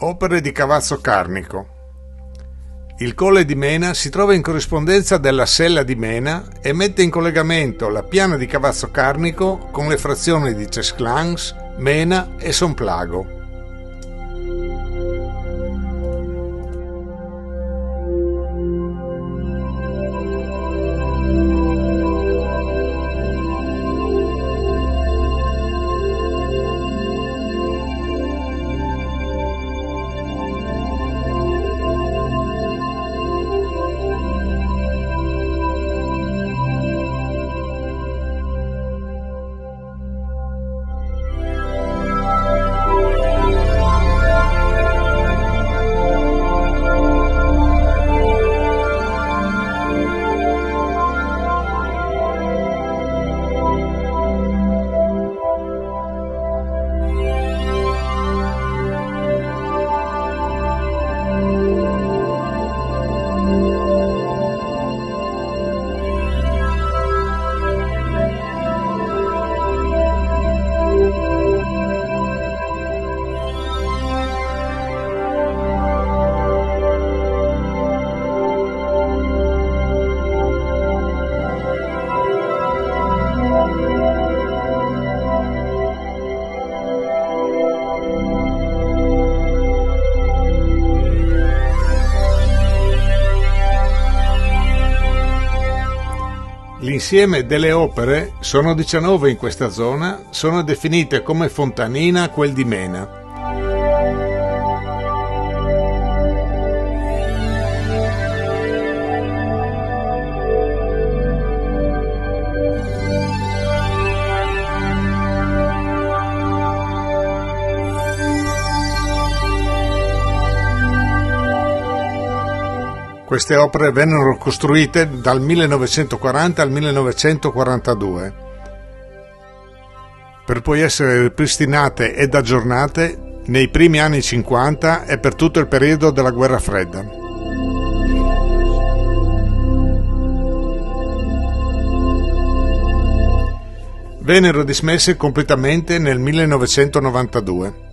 Opere di Cavazzo Carnico. Il Colle di Mena si trova in corrispondenza della Sella di Mena e mette in collegamento la piana di Cavazzo Carnico con le frazioni di Cesclans, Mena e Somplago. L'insieme delle opere, sono 19 in questa zona, sono definite come Fontanina quel di Mena. Queste opere vennero costruite dal 1940 al 1942, per poi essere ripristinate ed aggiornate nei primi anni 50 e per tutto il periodo della Guerra Fredda. Vennero dismesse completamente nel 1992.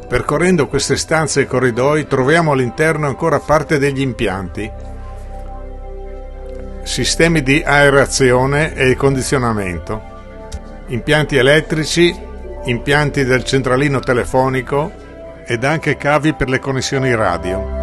Percorrendo queste stanze e corridoi troviamo all'interno ancora parte degli impianti, sistemi di aerazione e condizionamento, impianti elettrici, impianti del centralino telefonico ed anche cavi per le connessioni radio.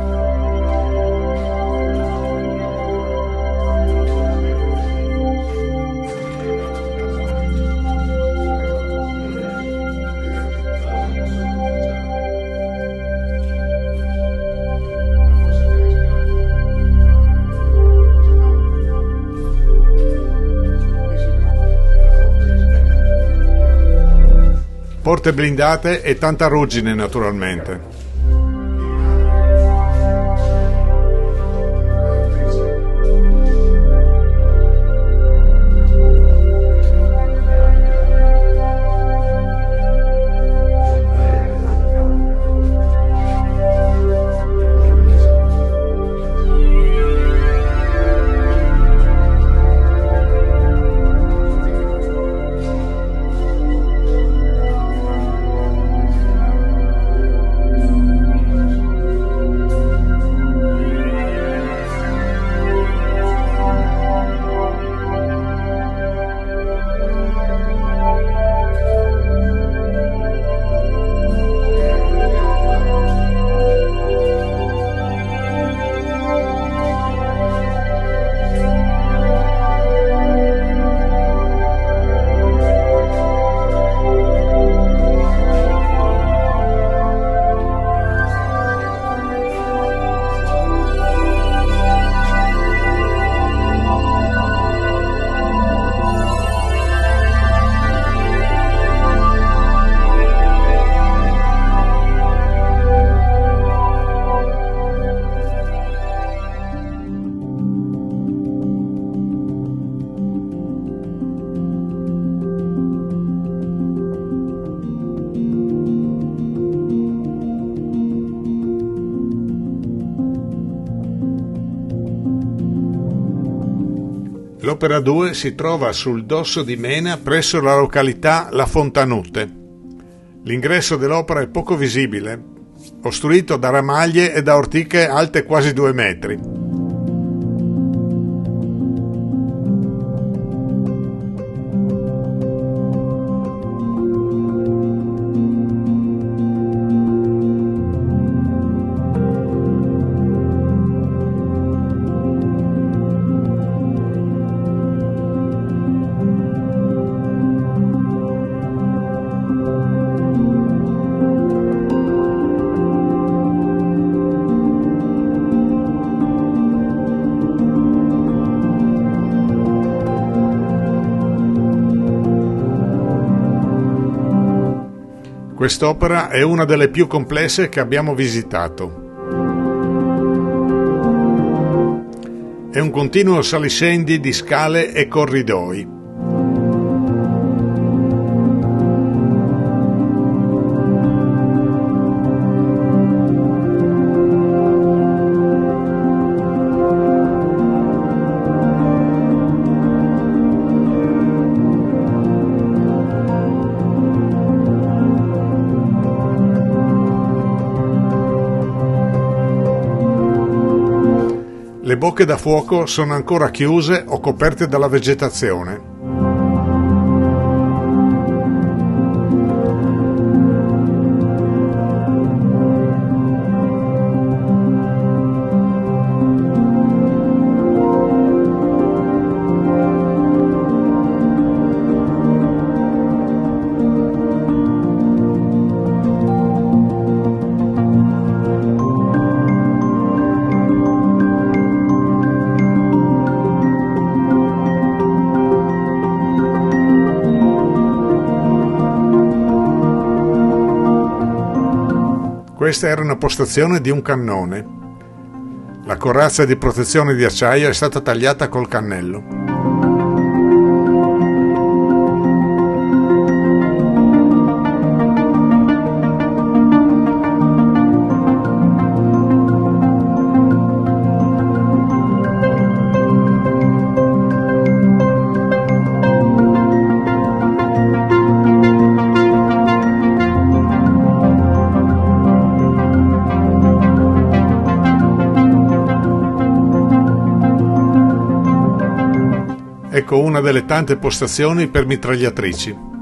Porte blindate e tanta ruggine naturalmente. L'Opera 2 si trova sul dosso di Mena presso la località La Fontanute. L'ingresso dell'opera è poco visibile, ostruito da ramaglie e da ortiche alte quasi 2 metri. Quest'opera è una delle più complesse che abbiamo visitato. È un continuo saliscendi di scale e corridoi. Le bocche da fuoco sono ancora chiuse o coperte dalla vegetazione. Questa era una postazione di un cannone. La corazza di protezione di acciaio è stata tagliata col cannello. Ecco una delle tante postazioni per mitragliatrici.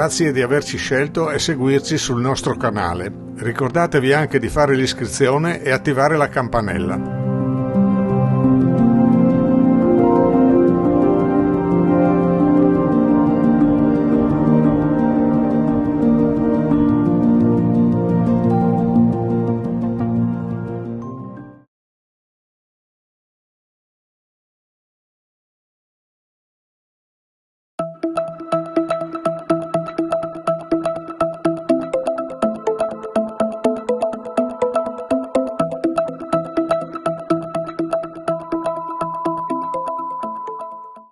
Grazie di averci scelto e seguirci sul nostro canale. Ricordatevi anche di fare l'iscrizione e attivare la campanella.